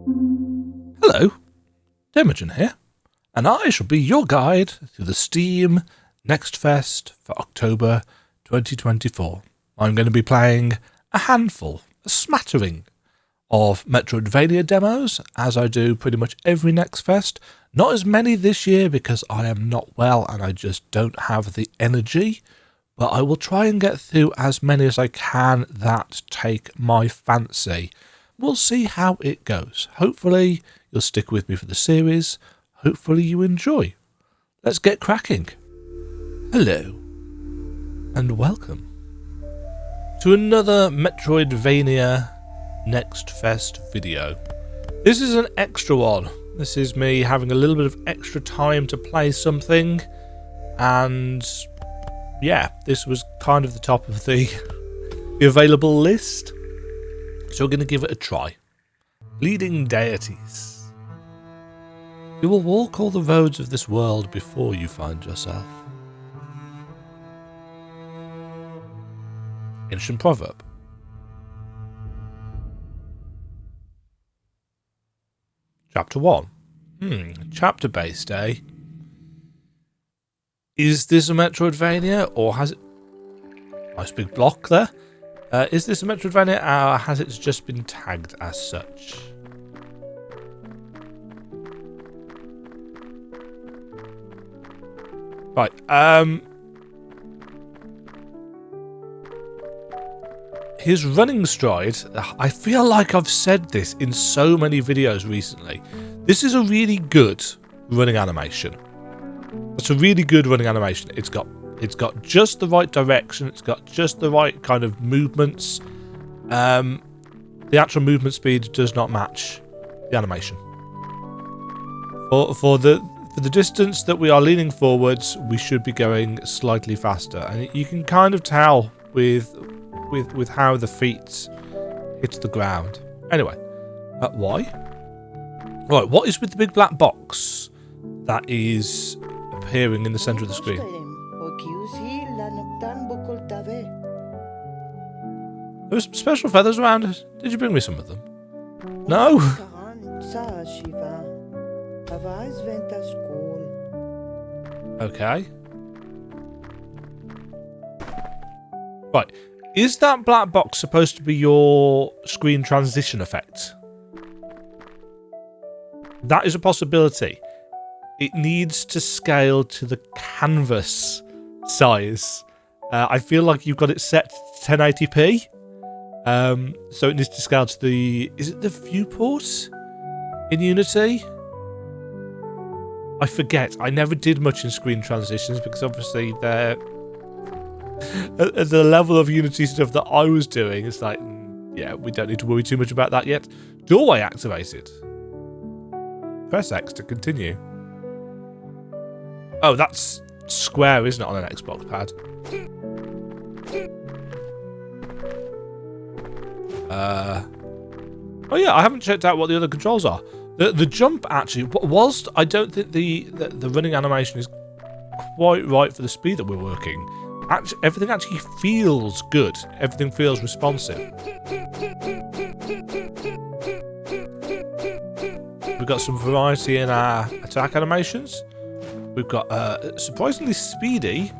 Hello, Imogen here, and I shall be your guide through the Steam NextFest for October 2024. I'm going to be playing a smattering of Metroidvania demos, as I do pretty much every NextFest. Not as many this year because I am not well and I just don't have the energy, but I will try and get through as many as I can that take my fancy. We'll see how it goes. Hopefully you'll stick with me for the series. Hopefully you enjoy. Let's get cracking. Hello, and welcome to another Metroidvania NextFest video. This is an extra one. This is me having a little bit of extra time to play something, and yeah, this was kind of the top of the available list. So we're going to give it a try. Leading Deities. You will walk all the roads of this world before you find yourself. Ancient proverb. Chapter 1. Chapter based, eh? Is this a Metroidvania, or has it... Nice big block there. Is this a Metroidvania, or has it just been tagged as such? Right, his running stride, I feel like I've said this in so many videos recently. This is a really good running animation. It's a really good running animation. It's got just the right direction. It's got just the right kind of movements. The actual movement speed does not match the animation. For the distance that we are leaning forwards, we should be going slightly faster, and you can kind of tell with how the feet hit the ground. Anyway, why? Right, what is with the big black box that is appearing in the centre of the screen? There were some special feathers around it. Did you bring me some of them? No? Okay. Right. Is that black box supposed to be your screen transition effect? That is a possibility. It needs to scale to the canvas size. I feel like you've got it set to 1080p. So it needs to scale to the... Is it the viewport in Unity? I forget. I never did much in screen transitions because obviously they're... At the level of Unity stuff that I was doing, it's like, yeah, we don't need to worry too much about that yet. Doorway activated. Press X to continue. Oh, that's square, isn't it, on an Xbox pad? Oh yeah, I haven't checked out what the other controls are. The jump, actually, whilst I don't think the running animation is quite right for the speed that we're working, everything actually feels good. Everything feels responsive. We've got some variety in our attack animations. We've got surprisingly speedy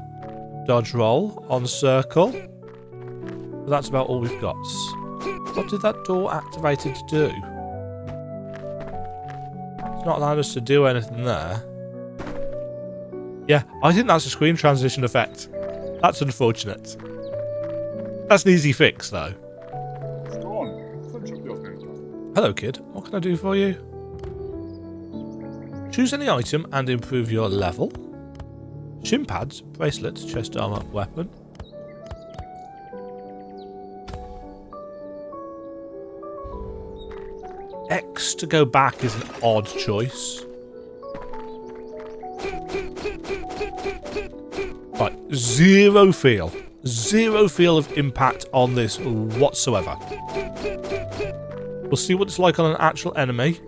dodge roll on circle. But that's about all we've got. What did that door activated to do? It's not allowed us to do anything there. Yeah, I think that's a screen transition effect. That's unfortunate. That's an easy fix, though. Hello, kid. What can I do for you? Choose any item and improve your level. Shin pads, bracelet, chest armor, weapon. X to go back is an odd choice. Right, zero feel of impact on this whatsoever. We'll see what it's like on an actual enemy.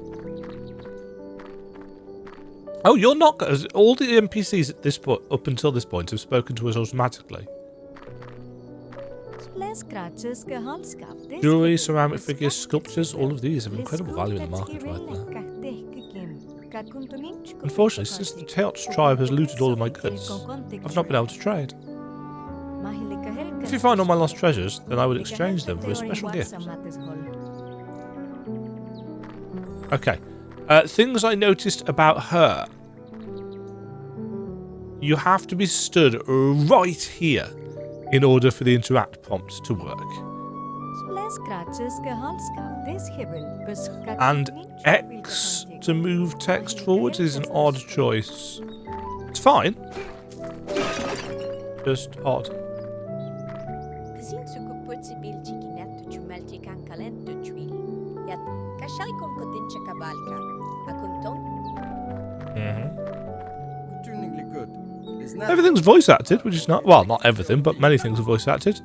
Oh, you're not... All the NPCs at this point, up until this point, have spoken to us automatically. Jewelry, ceramic figures, sculptures, all of these have incredible value in the market right now. Unfortunately, since the Teots tribe has looted all of my goods, I've not been able to trade. If you find all my lost treasures, then I would exchange them for a special gift. Okay. Things I noticed about her. You have to be stood right here in order for the interact prompt to work. And X to move text forwards is an odd choice. It's fine. Just odd. Everything's voice acted, which is not... Well, not everything, but many things are voice acted.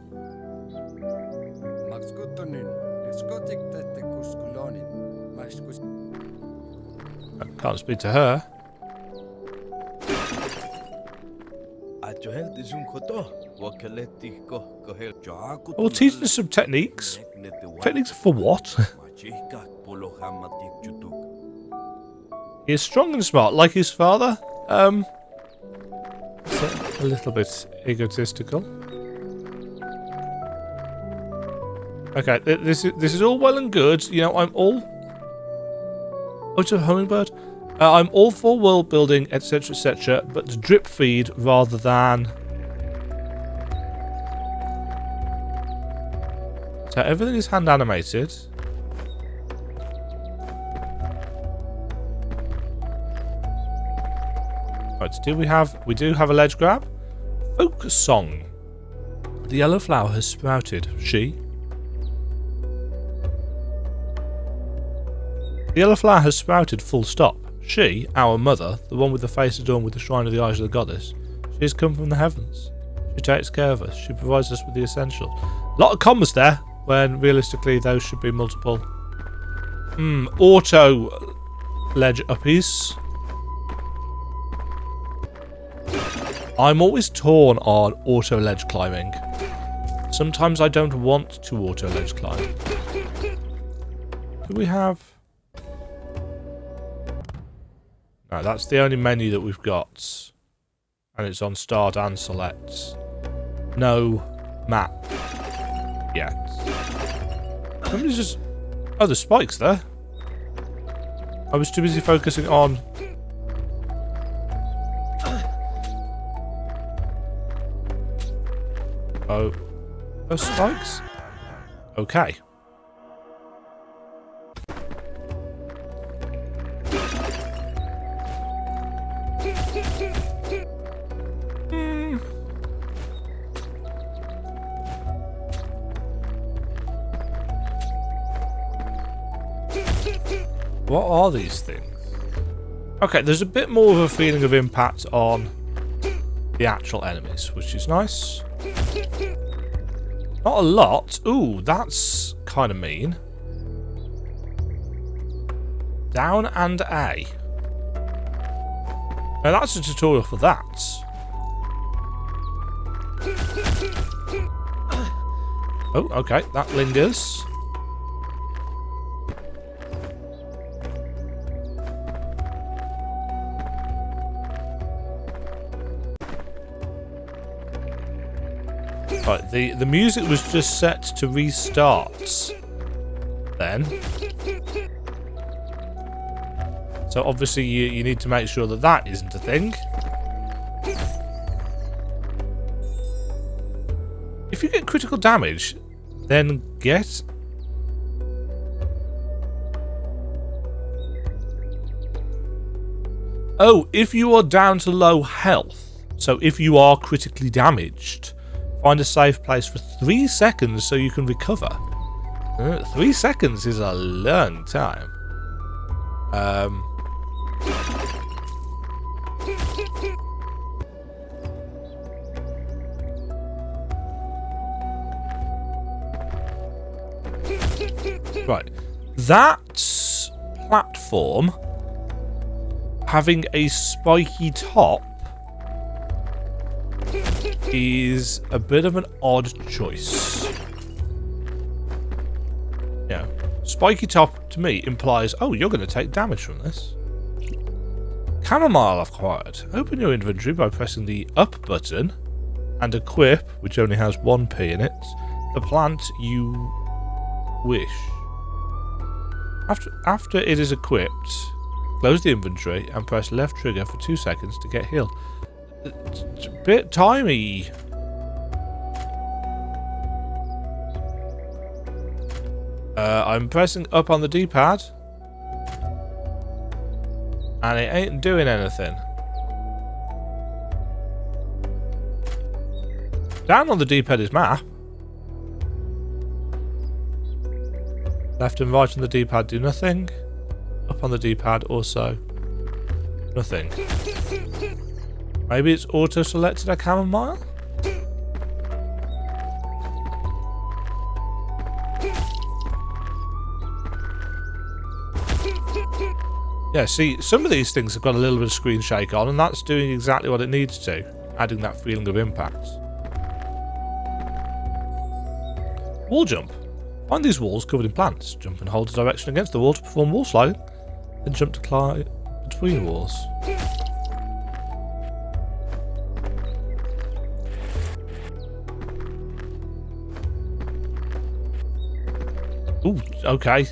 I can't speak to her. Well, teaching us some techniques. Techniques for what? He is strong and smart, like his father. A little bit egotistical. Okay, this is all well and good. You know, I'm all... Oh, it's a hummingbird. I'm all for world building, etc., etc., but to drip feed rather than... So everything is hand animated. Right, we do have a ledge grab. Folk song. The yellow flower has sprouted. She. The yellow flower has sprouted, full stop. She, our mother, the one with the face adorned with the shrine of the eyes of the goddess, she has come from the heavens. She takes care of us. She provides us with the essential. A lot of commas there, when realistically those should be multiple. Auto ledge uppies. I'm always torn on auto ledge climbing. Sometimes I don't want to auto ledge climb. Do we have... No, that's the only menu that we've got. And it's on start and select. No map yet. Somebody's just... Oh, there's spikes there. I was too busy focusing on... Oh, those spikes? Okay. What are these things? Okay, there's a bit more of a feeling of impact on the actual enemies, which is nice. Not a lot. Ooh, that's kind of mean. Down and A. Now that's a tutorial for that. Oh, okay, that lingers. Right, the music was just set to restart then. So obviously you need to make sure that that isn't a thing. If you get critical damage, then get... Oh, if you are down to low health, so if you are critically damaged, find a safe place for 3 seconds so you can recover. 3 seconds is a long time. Right. That platform having a spiky top is a bit of an odd choice. spiky top to me implies, oh, you're going to take damage from this. Chamomile acquired. Open your inventory by pressing the up button and equip, which only has 1p in it, the plant you wish. After it is equipped, close the inventory and press left trigger for 2 seconds to get healed. It's a bit timey. I'm pressing up on the D-pad and it ain't doing anything. Down on the D-pad is map. Left and right on the D-pad do nothing. Up on the D-pad also nothing. Maybe it's auto-selected a chamomile? Yeah, see, some of these things have got a little bit of screen shake on, and that's doing exactly what it needs to, adding that feeling of impact. Wall jump. Find these walls covered in plants. Jump and hold the direction against the wall to perform wall sliding. Then jump to climb between walls. Ooh, okay.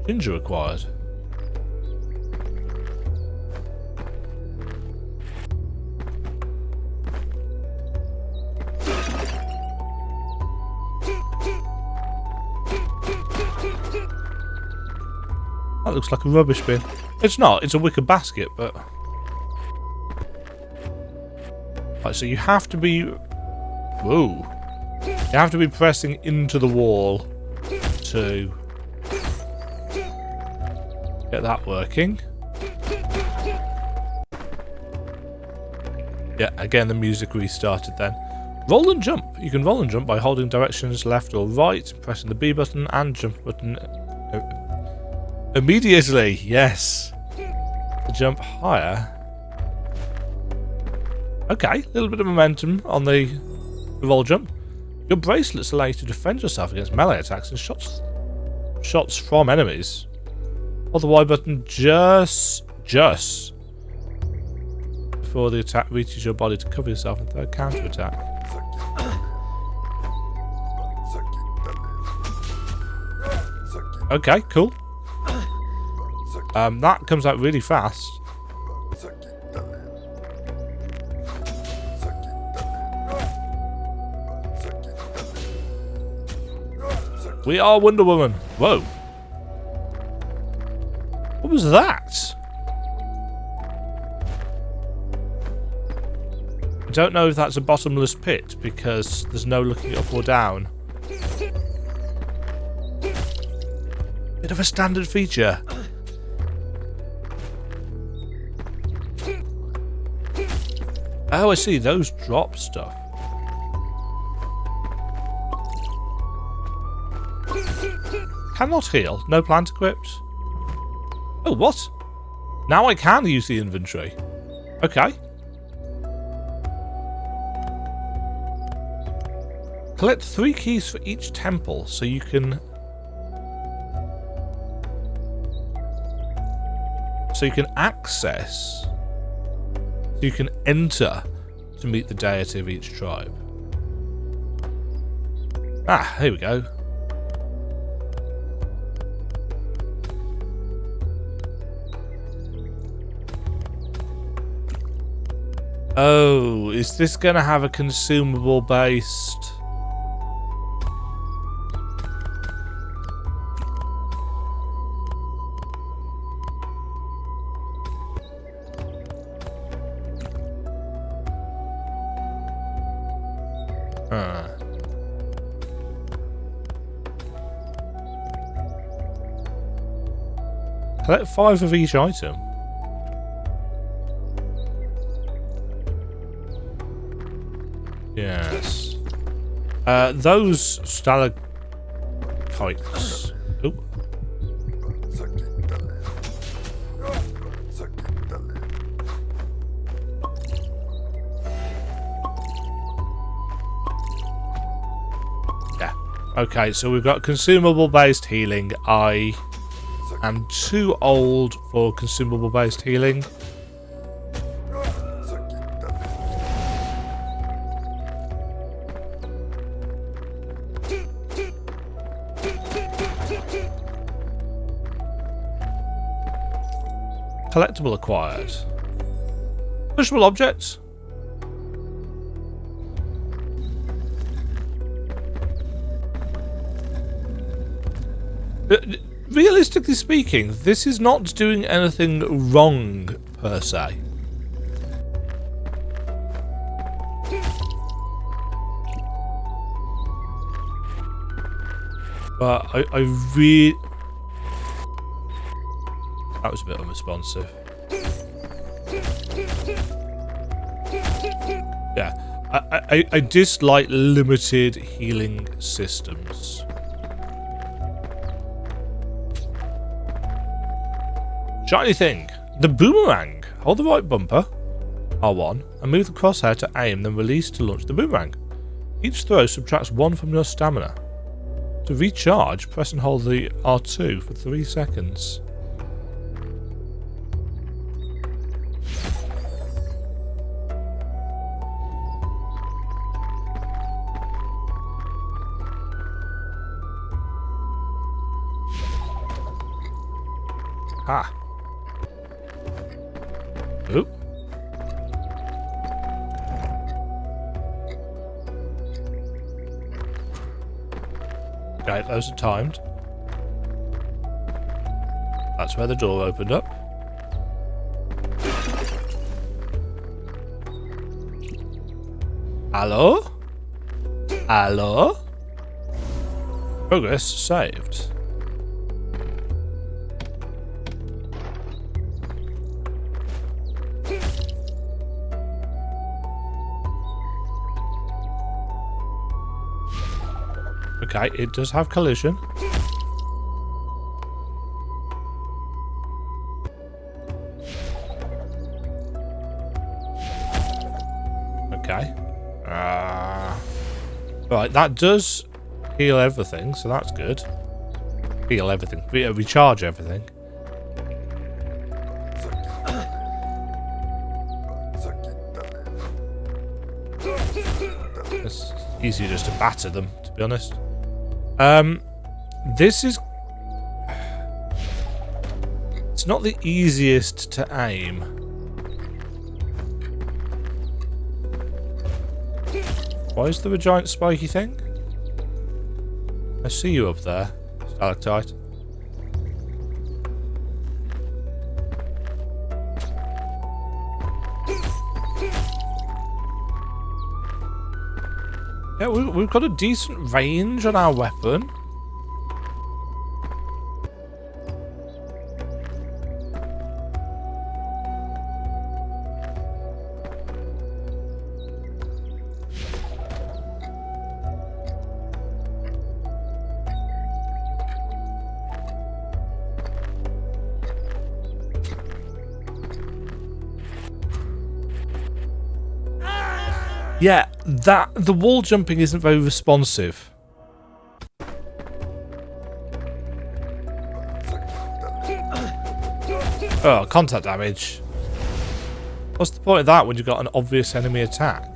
Ginger acquired. That looks like a rubbish bin. It's not, it's a wicker basket, but... Right, so you have to be... Whoa. You have to be pressing into the wall to get that working. Yeah, again the music restarted then. Roll and jump. You can roll and jump by holding directions left or right, pressing the B button and jump button immediately. Yes. To jump higher. Okay, a little bit of momentum on the roll jump. Your bracelets allow you to defend yourself against melee attacks and shots from enemies. Hold the Y button just before the attack reaches your body to cover yourself and throw a counter attack. Okay, cool. That comes out really fast. We are Wonder Woman. Whoa. What was that? I don't know if that's a bottomless pit because there's no looking up or down. Bit of a standard feature. Oh, I see. Those drop stuff. Cannot heal. No plant equipped. Oh, what? Now I can use the inventory. Okay. Collect 3 keys for each temple so you can... access... So you can enter to meet the deity of each tribe. Ah, here we go. Oh, is this going to have a consumable based? Collect 5 of each item. Yes. Those stalagmites. Oh. Yeah. Okay, so we've got consumable-based healing. I am too old for consumable-based healing. Collectible acquired. Pushable objects. Realistically speaking, this is not doing anything wrong, per se. But I really... That was a bit unresponsive. Yeah, I dislike limited healing systems. Shiny thing. The boomerang. Hold the right bumper, R1, and move the crosshair to aim, then release to launch the boomerang. Each throw subtracts 1 from your stamina. To recharge, press and hold the R2 for 3 seconds. Ha. Oop. Okay, those are timed. That's where the door opened up. Hello? Hello? Progress saved. Okay, it does have collision. Okay. Right, that does heal everything, so that's good. Heal everything. Recharge everything. It's easier just to batter them, to be honest. This is... It's not the easiest to aim. Why is there a giant spiky thing? I see you up there, stalactite. Yeah, we've got a decent range on our weapon. Yeah, the wall jumping isn't very responsive. Oh, contact damage. What's the point of that when you've got an obvious enemy attack?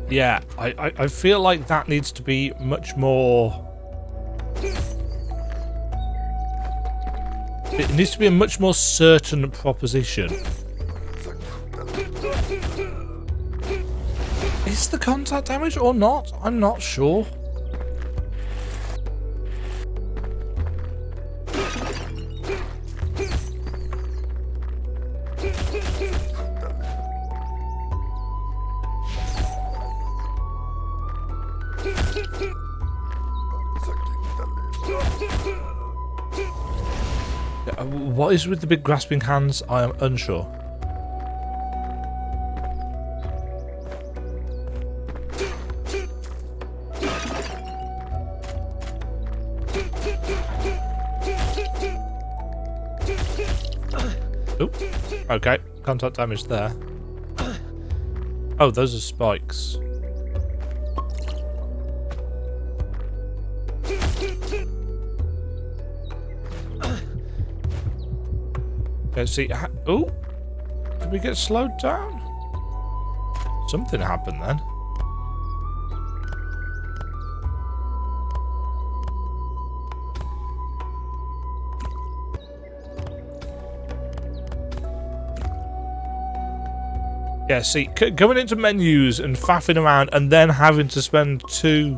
Yeah, I feel like that needs to be much more... It needs to be a much more certain proposition. Is the contact damage or not? I'm not sure. What is with the big grasping hands? I am unsure. Oop. Okay, contact damage there. Oh, those are spikes. Let's see. Oh, did we get slowed down? Something happened then. Yeah, see, going into menus and faffing around and then having to spend 2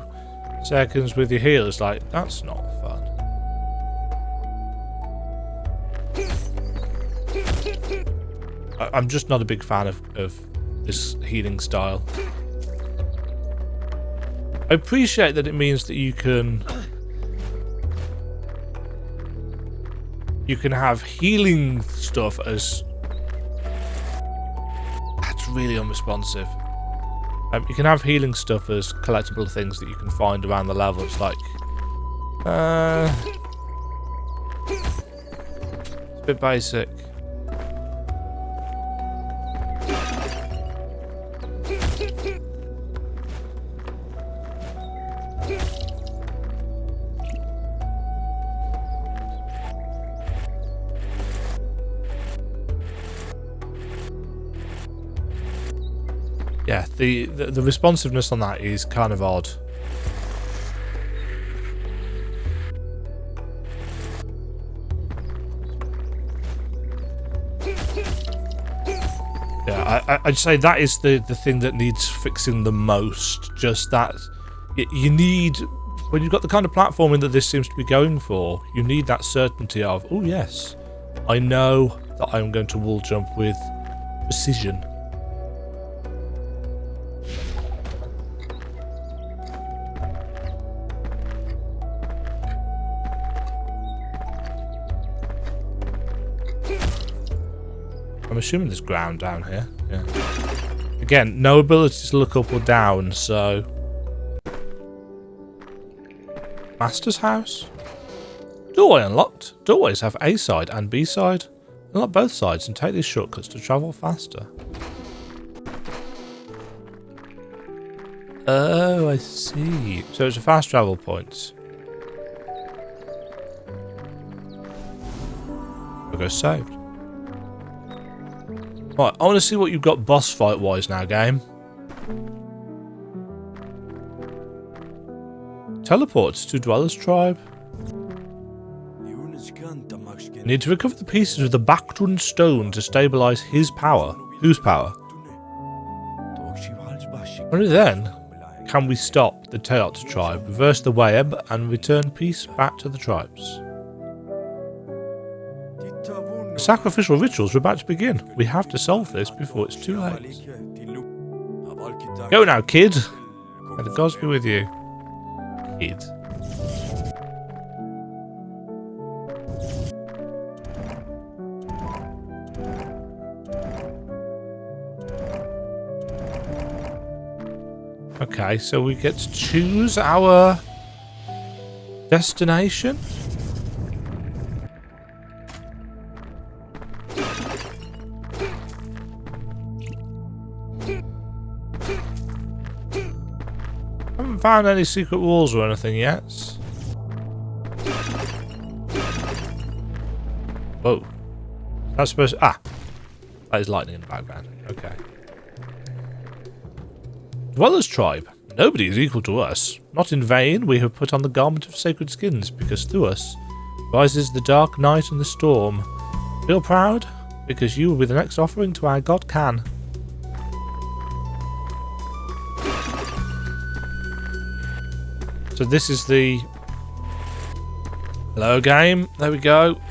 seconds with your heal is like, that's not fun. I'm just not a big fan of this healing style. I appreciate that it means that you can have healing stuff as... That's really unresponsive. You can have healing stuff as collectible things that you can find around the levels, like... it's a bit basic. Yeah, the responsiveness on that is kind of odd. Yeah, I'd say that is the thing that needs fixing the most. Just that you need, when you've got the kind of platforming that this seems to be going for, you need that certainty of, oh yes, I know that I'm going to wall jump with precision. I'm assuming there's ground down here. Yeah. Again, no ability to look up or down, so... Master's house? Doorway unlocked. Doorways have A side and B side. Unlock both sides and take these shortcuts to travel faster. Oh, I see. So it's a fast travel point. Progress saved. Right, I want to see what you've got boss fight wise now, game. Teleports to Dweller's Tribe. Need to recover the pieces of the Bactron stone to stabilize his power. Whose power? Only then can we stop the Teot tribe, reverse the web, and return peace back to the tribes. The sacrificial rituals are about to begin. We have to solve this before it's too late. Go now, kid. May the gods be with you. Kid. Okay, so we get to choose our destination. Haven't found any secret walls or anything yet. Whoa. That's supposed to... Ah! That is lightning in the background. Okay. Dweller's Tribe. Nobody is equal to us. Not in vain we have put on the garment of sacred skins, because through us rises the dark night and the storm. Feel proud? Because you will be the next offering to our god Khan. So this is the... Hello game. There we go.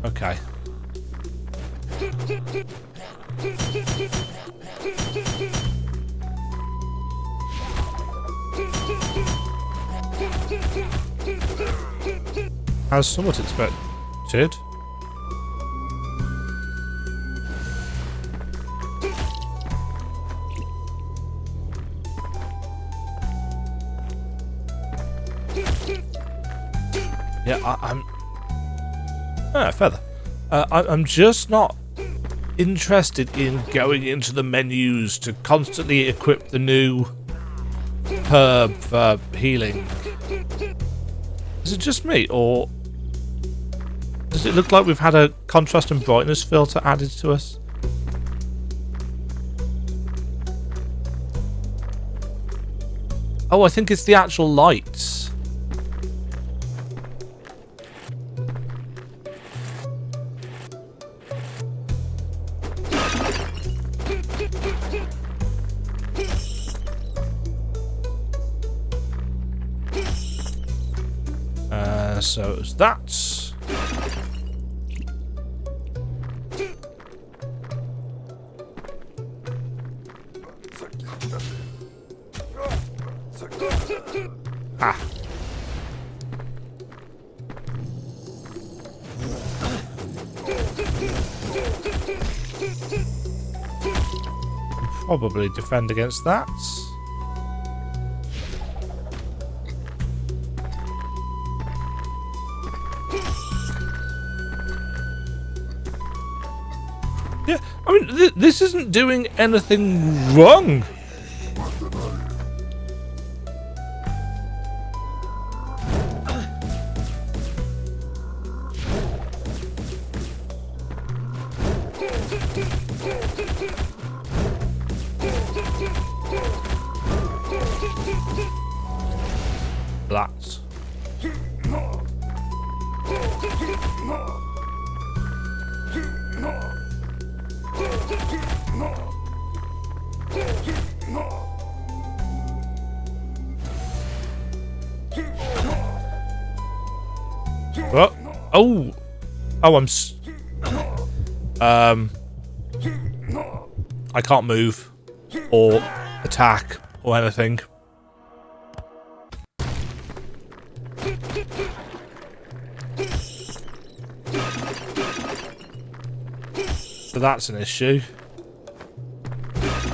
Okay. As somewhat expected. Yeah, I'm... Ah, feather. I'm just not interested in going into the menus to constantly equip the new herb for healing. Is it just me, or does it look like we've had a contrast and brightness filter added to us? Oh, I think it's the actual lights. So it's that. Ah. Probably defend against that. Yeah, I mean, this isn't doing anything wrong. That. Oh, I can't move or attack or anything. So that's an issue.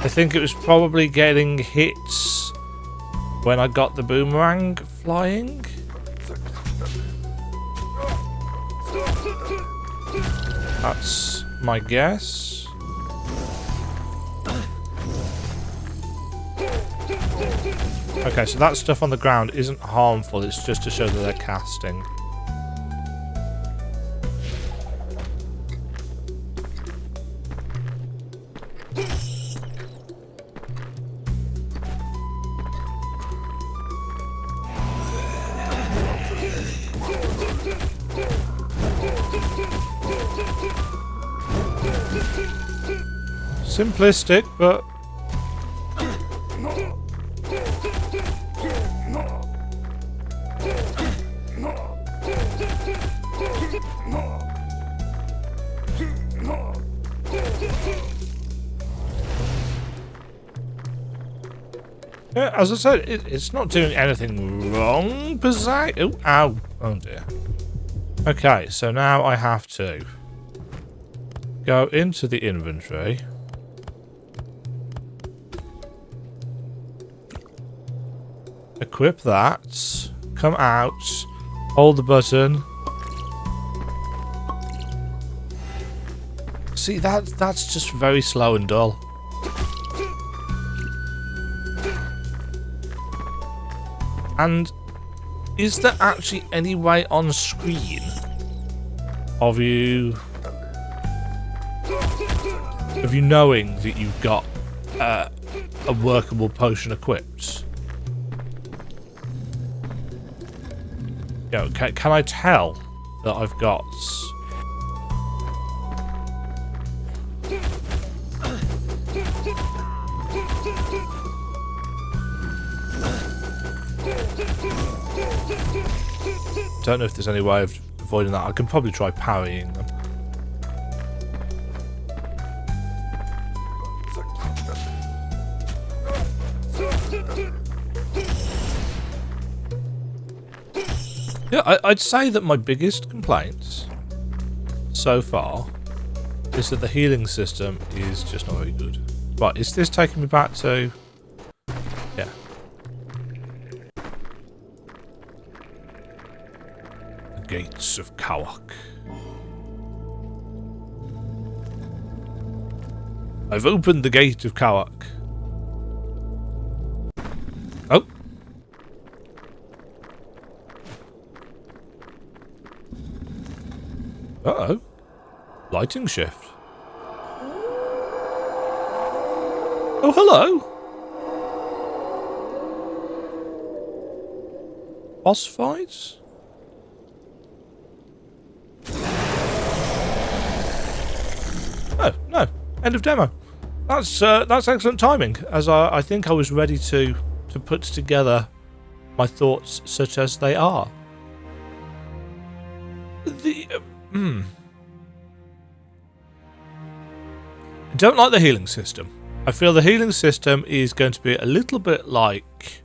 I think it was probably getting hits when I got the boomerang flying. That's my guess. Okay, so that stuff on the ground isn't harmful, it's just to show that they're casting. Simplistic, but yeah, as I said, it's not doing anything wrong per se. Oh, ow. Oh dear. Okay, so now I have to go into the inventory. Equip that. Come out. Hold the button. See, that's just very slow and dull. And is there actually any way on screen of you knowing that you've got a workable potion equipped? You know, can I tell that I've got? Don't know if there's any way of avoiding that. I can probably try parrying them. Yeah, I'd say that my biggest complaint so far is that the healing system is just not very good. Right, is this taking me back to... Yeah. The Gates of Kawak. I've opened the Gate of Kawak. Oh. Uh-oh. Lighting shift. Oh, hello. Boss fights? Oh, no. End of demo. That's excellent timing, as I think I was ready to put together my thoughts such as they are. I don't like the healing system. I feel the healing system is going to be a little bit like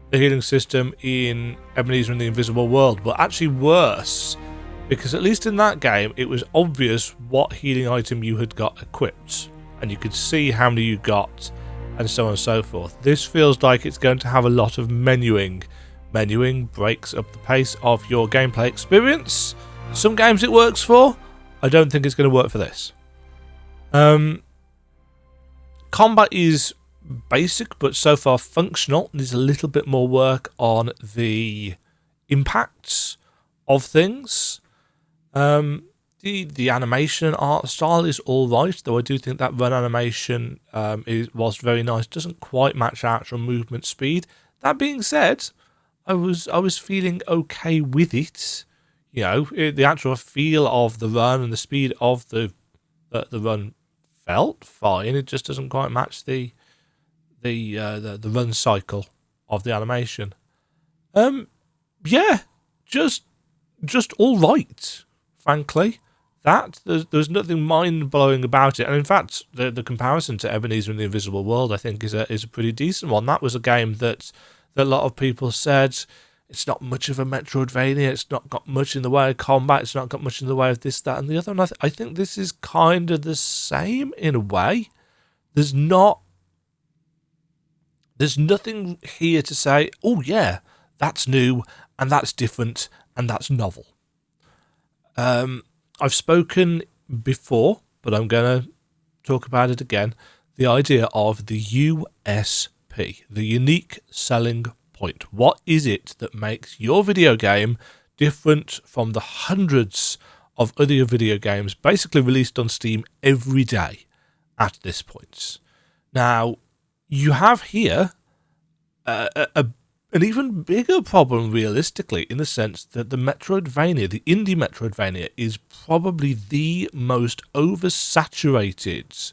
the healing system in Ebenezer and the Invisible World, but actually worse, because at least in that game it was obvious what healing item you had got equipped, and you could see how many you got, and so on and so forth. This feels like it's going to have a lot of menuing. Menuing breaks up the pace of your gameplay experience. Some games it works for. I don't think it's going to work for this. Combat is basic, but so far functional. There's a little bit more work on the impacts of things. The animation and art style is all right, though I do think that run animation was very nice. Doesn't quite match actual movement speed. That being said, I was feeling okay with it. You know, the actual feel of the run and the speed of the run felt fine. It just doesn't quite match the run cycle of the animation. Yeah, just all right. Frankly, there's nothing mind blowing about it. And in fact, the comparison to Ebenezer and the Invisible World, I think, is a pretty decent one. That was a game that a lot of people said it's not much of a Metroidvania. It's not got much in the way of combat. It's not got much in the way of this, that, and the other. And I think this is kind of the same in a way. There's nothing here to say, oh yeah, that's new and that's different and that's novel. I've spoken before, but I'm going to talk about it again. The idea of the USP, the unique selling point. What is it that makes your video game different from the hundreds of other video games basically released on Steam every day at this point? Now, you have here an even bigger problem realistically, in the sense that the Metroidvania, the indie Metroidvania, is probably the most oversaturated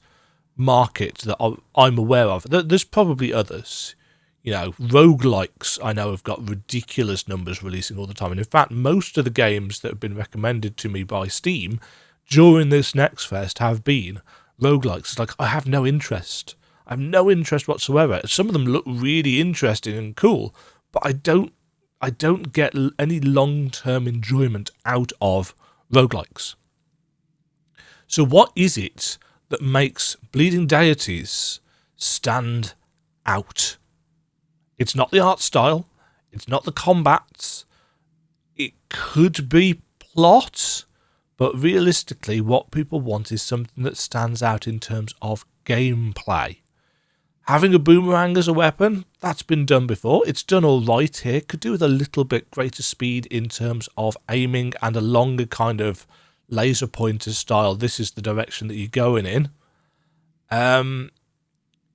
market that I'm aware of. There's probably others. You know, roguelikes I know have got ridiculous numbers releasing all the time. And in fact, most of the games that have been recommended to me by Steam during this NextFest have been roguelikes. It's like, I have no interest. I have no interest whatsoever. Some of them look really interesting and cool, but I don't get any long-term enjoyment out of roguelikes. So what is it that makes Bleeding Deities stand out? It's not the art style. It's not the combats. It could be plot, but realistically, what people want is something that stands out in terms of gameplay. Having a boomerang as a weapon, that's been done before. It's done all right here. Could do with a little bit greater speed in terms of aiming and a longer kind of laser pointer style. This is the direction that you're going in.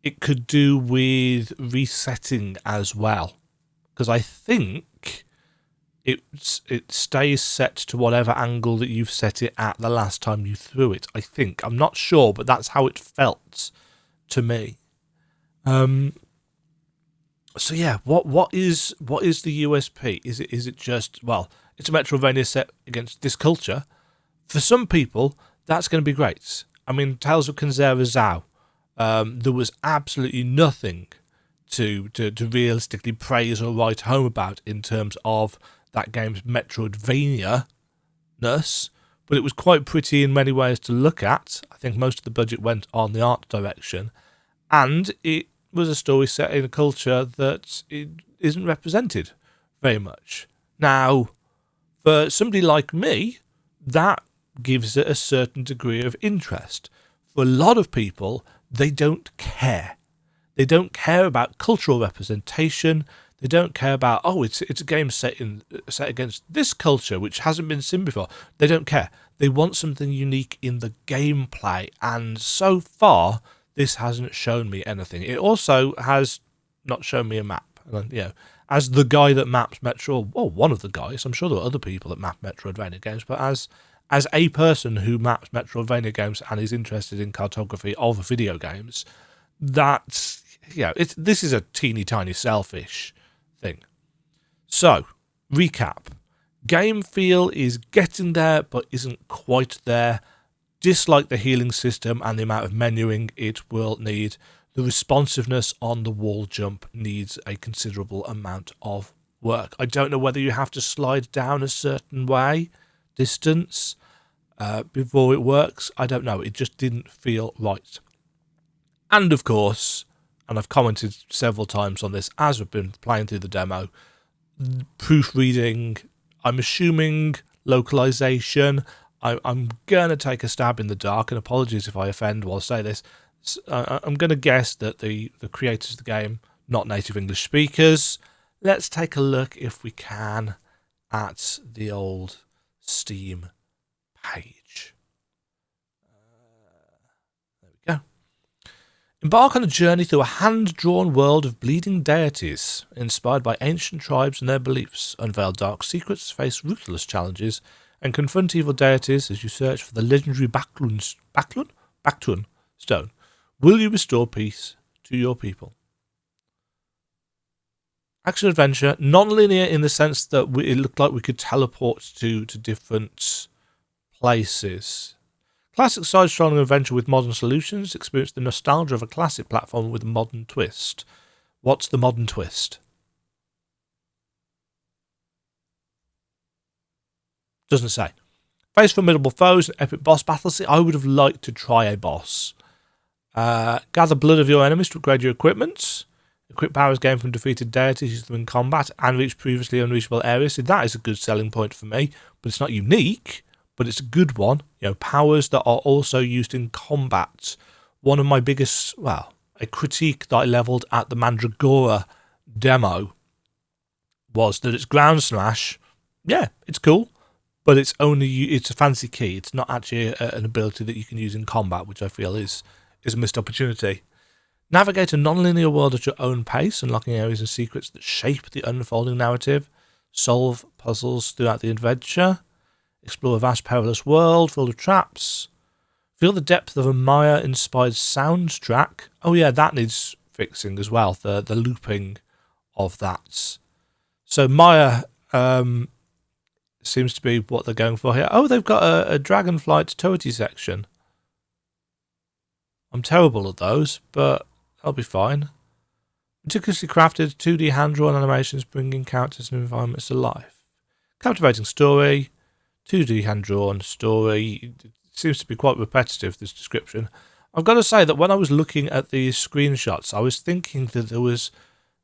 It could do with resetting as well, because I think it stays set to whatever angle that you've set it at the last time you threw it. I think. I'm not sure, but that's how it felt to me. So yeah, what is the USP? Is it just, well, it's a Metroidvania set against this culture? For some people, that's going to be great. I mean, Tales of Kanzera Zao. There was absolutely nothing to realistically praise or write home about in terms of that game's Metroidvania-ness, but it was quite pretty in many ways to look at. I think most of the budget went on the art direction, and it was a story set in a culture that it isn't represented very much. Now, for somebody like me, that gives it a certain degree of interest. For a lot of people, they don't care. They don't care about cultural representation. They don't care about, oh, it's a game set against this culture, which hasn't been seen before. They don't care. They want something unique in the gameplay, and so far, this hasn't shown me anything. It also has not shown me a map. And, you know, as the guy that maps Metro, well, one of the guys, I'm sure there are other people that map Metroidvania games, but as a person who maps Metroidvania games and is interested in cartography of video games, that's, yeah, this is a teeny tiny selfish thing. So, recap. Game feel is getting there, but isn't quite there. Dislike the healing system and the amount of menuing it will need. The responsiveness on the wall jump needs a considerable amount of work. I don't know whether you have to slide down a certain way, distance, before it works. I don't know. It just didn't feel right. And of course, and I've commented several times on this as we've been playing through the demo, proofreading, I'm assuming localization. I'm going to take a stab in the dark, and apologies if I offend while I say this. I'm going to guess that the creators of the game, not native English speakers. Let's take a look, if we can, at the old Steam page. There we go. Embark on a journey through a hand-drawn world of bleeding deities, inspired by ancient tribes and their beliefs. Unveil dark secrets, face ruthless challenges, and confront evil deities as you search for the legendary Bactun stone. Will you restore peace to your people? Action-adventure, non-linear in the sense that it looked like we could teleport to different places. Classic side-scrolling adventure with modern solutions. Experience the nostalgia of a classic platform with a modern twist. What's the modern twist? Doesn't say. Face formidable foes and epic boss battles. See, I would have liked to try a boss. Gather blood of your enemies to upgrade your equipment. Equip powers gained from defeated deities, use them in combat, and reach previously unreachable areas. See, that is a good selling point for me, but it's not unique, but it's a good one. You know, powers that are also used in combat. One of my biggest, well, a critique that I levelled at the Mandragora demo was that it's ground smash. Yeah, it's cool, but it's a fancy key. It's not actually an ability that you can use in combat, which I feel is a missed opportunity. Navigate a non-linear world at your own pace, unlocking areas and secrets that shape the unfolding narrative. Solve puzzles throughout the adventure. Explore a vast, perilous world full of traps. Feel the depth of a Maya-inspired soundtrack. Oh yeah, that needs fixing as well, the looping of that. So Maya seems to be what they're going for here. Oh, they've got a Dragonflight turrety section. I'm terrible at those, but I'll be fine. Meticulously crafted 2D hand-drawn animations bringing characters and environments to life. Captivating story, 2D hand-drawn story. It seems to be quite repetitive, this description. I've got to say that when I was looking at these screenshots, I was thinking that there was,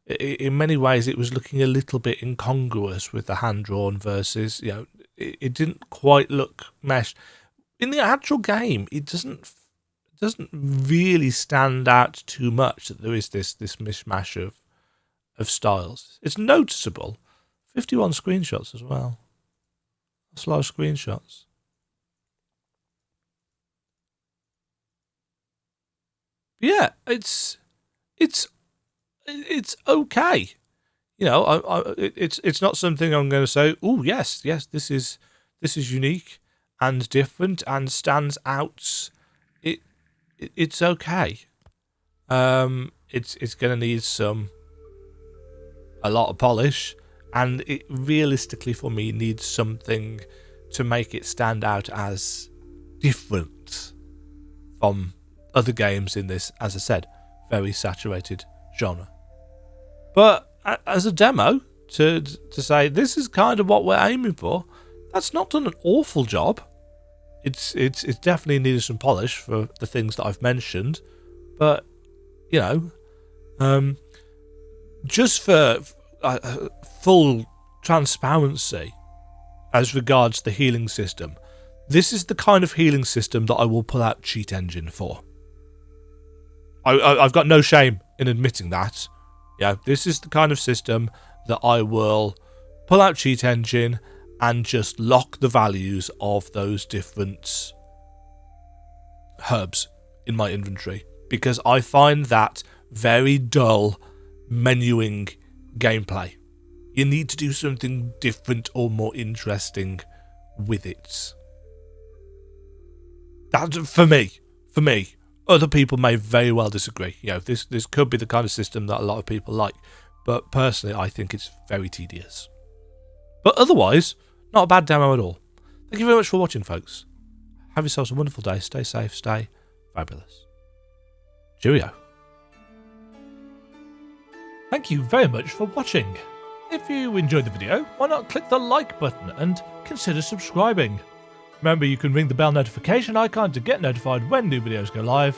in many ways, it was looking a little bit incongruous with the hand-drawn versus, you know, it didn't quite look meshed. In the actual game, it doesn't really stand out too much that there is this mishmash of styles. It's noticeable. 51 screenshots as well. That's a lot of screenshots. But yeah, it's okay. You know, it's not something I'm going to say, oh yes, this is unique and different and stands out. It's okay. It's going to need a lot of polish, and it realistically for me needs something to make it stand out as different from other games in this, as I said, very saturated genre. But as a demo, to say this is kind of what we're aiming for. That's not done an awful job. It's definitely needed some polish for the things that I've mentioned, but you know, just for full transparency as regards the healing system, this is the kind of healing system that I will pull out Cheat Engine for. I've got no shame in admitting that. Yeah, this is the kind of system that I will pull out Cheat Engine and just lock the values of those different herbs in my inventory, because I find that very dull menuing gameplay. You need to do something different or more interesting with it. That's for me. Other people may very well disagree. You know, this could be the kind of system that a lot of people like, but personally I think it's very tedious. But otherwise, not a bad demo at all. Thank you very much for watching, folks. Have yourselves a wonderful day. Stay safe, stay fabulous. Cheerio. Thank you very much for watching. If you enjoyed the video, why not click the like button and consider subscribing. Remember, you can ring the bell notification icon to get notified when new videos go live.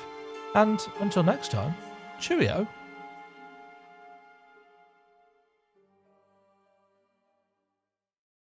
And until next time, cheerio.